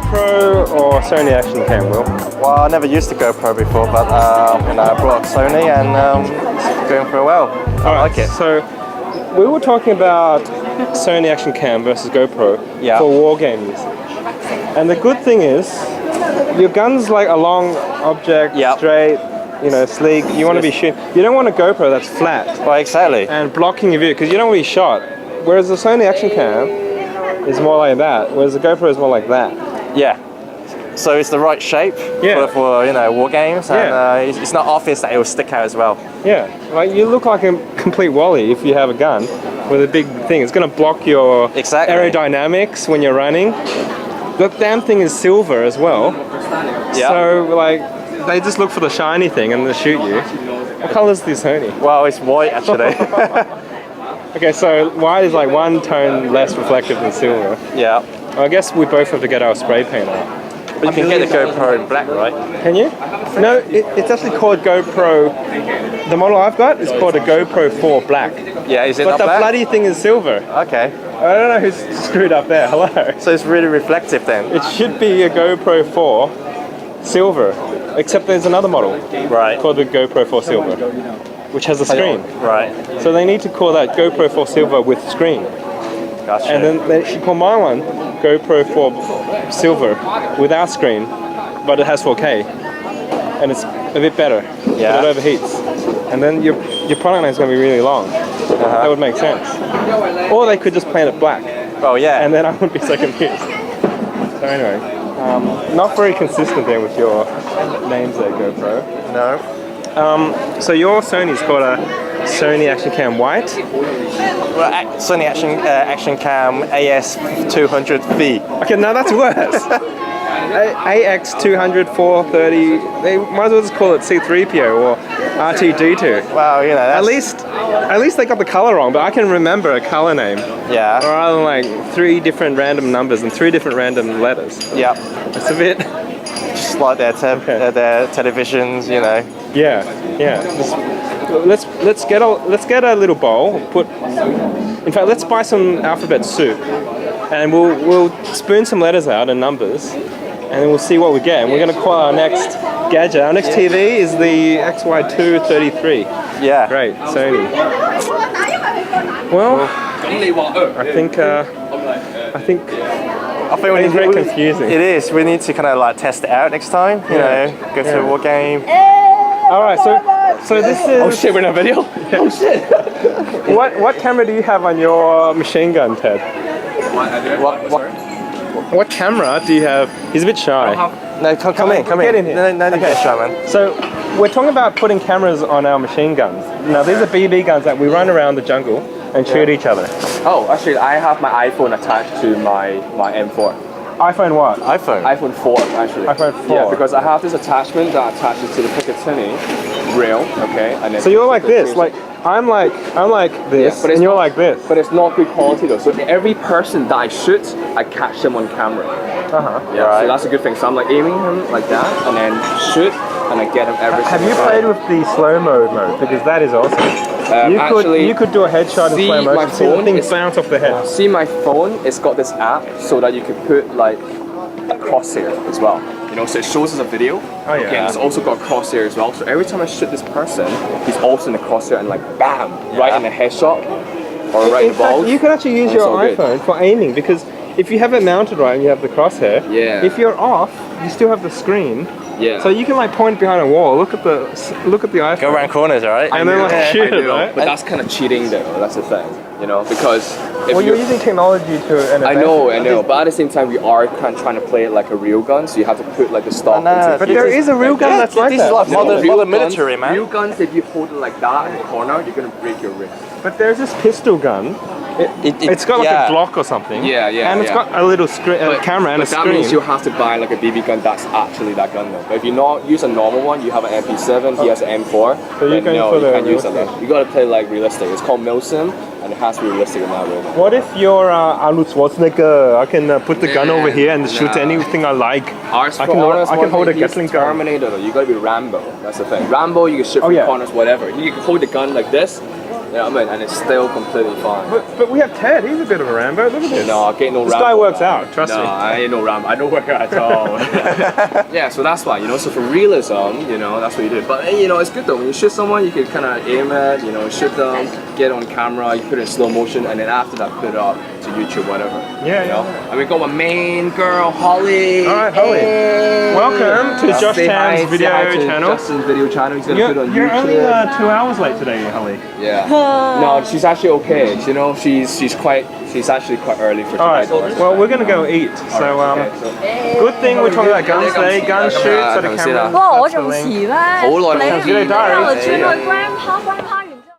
GoPro or Sony action cam, Will? Well, I never used the GoPro before, but I brought Sony and it's going pretty well. I like it. So we were talking about Sony action cam versus GoPro for war games. And the good thing is, your gun's like a long object, straight, you know, sleek. You want to be shooting. You don't want a GoPro that's flat. Well, exactly. And blocking your view because you don't want to be shot. Whereas the Sony action cam is more like that, whereas the GoPro is more like that. Yeah. So it's the right shape for you know, war games, and it's not obvious that it will stick out as well. Yeah, like you look like a complete wally if you have a gun with a big thing. It's going to block your aerodynamics when you're running. The damn thing is silver as well. Yeah. So like, they just look for the shiny thing and they shoot you. What color is this Sony? Well, it's white actually. Okay, so white is like one tone less reflective than silver. Yeah. I guess we both have to get our spray paint out. But you can get the GoPro in black, right? Can you? No, it's actually called GoPro. The model I've got is called a GoPro 4 Black. Yeah, is it but not the black? bloody thing is silver. Okay. I don't know who's screwed up there. Hello. So it's really reflective then? It should be a GoPro 4 Silver, except there's another model called the GoPro 4 Silver, which has a screen. Right. So they need to call that GoPro 4 Silver with screen. Gotcha. And then they should call my one GoPro 4 Silver without screen, but it has 4K, and it's a bit better. Yeah. But it overheats, and then your product name is going to be really long. That would make sense. Or they could just paint it black. Oh yeah. And then I wouldn't be so confused. So anyway, not very consistent there with your names there, GoPro. No. So your Sony's called a Sony Action Cam White. Well, Sony Action Cam AS200V. Okay, now that's worse. AX200, 430. They might as well just call it C3PO or R2D2. Well, you know, that's... At least they got the color wrong, but I can remember a color name. Yeah. Rather than like 3 different random numbers and 3 different random letters. Yep. It's a bit... Just like their televisions, you know. Yeah. Let's get a little bowl. In fact, let's buy some alphabet soup, and we'll spoon some letters out and numbers, and then we'll see what we get. And we're going to call our next gadget. Our next TV is the XY233. Yeah. Great, Sony. Well, I think it's very confusing. It is. We need to kind of like test it out next time. You know, go to a war game. All right. So this is. Oh shit! We're in a video. Oh shit! What camera do you have on your machine gun, Ted? What camera do you have? He's a bit shy. No, come in. Get in here. No, get shy, man. So we're talking about putting cameras on our machine guns. Now these are BB guns that we run around the jungle and shoot each other. Oh, actually, I have my iPhone attached to my M4. iPhone what? iPhone 4, actually. iPhone 4. Yeah, because I have this attachment that attaches to the Picatinny rail, okay? And then so you're like this, like I'm like this, but and you're like this. But it's not good quality though. So every person that I shoot, I catch them on camera. Yeah, right. So that's a good thing. So I'm like aiming him like that, and then shoot, and I get him every Have single you time. played with the slow-mo mode? Because that is awesome. You could do a headshot in slow motion, see the thing bounce off the head. See my phone, it's got this app so that you can put like a crosshair as well. You know, so it shows us a video. Oh yeah. Okay, and it's also got a crosshair as well. So every time I shoot this person, he's also in the crosshair and like bam, right in the headshot or right in the balls. Fact, you can actually use your iPhone for aiming, because if you have it mounted right and you have the crosshair, if you're off, you still have the screen. Yeah. So you can like point behind a wall, look at the iPhone. Go around corners, alright? And then like shoot it, right? But that's kind of cheating though, that's the thing. You know, because if you're using technology to an advantage. I know, but at the same time we are kind of trying to play it like a real gun, so you have to put like the stock into but there is a real gun that's like that. This is like modern military, man. Real guns, if you hold it like that in the corner, you're gonna break your wrist. But there's this pistol gun. It's got like a Glock or something. And it's got a little camera and a screen. But that means you have to buy like a BB gun that's actually that gun though. But if you not use a normal one, you have an MP7, he has an M4, so you can't use that. You gotta play like realistic. It's called Milsim, and it has to be realistic in that way. What if you're Arnold Schwarzenegger? I can put the gun over here and shoot anything I like. I can hold a Gatling gun. Terminator though, you gotta be Rambo. That's the thing. Rambo, you can shoot from corners, whatever. You can hold the gun like this. You know what I mean? And it's still completely fine. But we have Ted. He's a bit of a Rambo. Look at this. No, I get no Rambo. This guy works out. Trust me. No, I ain't no Rambo. I don't work out at all. Yeah, so that's why, you know. So for realism, you know, that's what you do. But you know, it's good though. When you shoot someone, you can kind of aim it, you know, shoot them, get on camera, you put it in slow motion, and then after that, put it up to YouTube, whatever. Yeah, you know. And we got my main girl, Holly. All right, Holly. Hey. Welcome to Josh Tan's video channel. Justin's video channel. He's gonna put it on YouTube. You're only 2 hours late today, Holly. Yeah. No, she's actually okay. You know, she's actually quite early for today. All right. Well, we're gonna go eat. So good thing we're talking about guns today. Gun shoots at a camera. 哇！我仲遲咩？好耐冇見。你讓我轉去 grandpa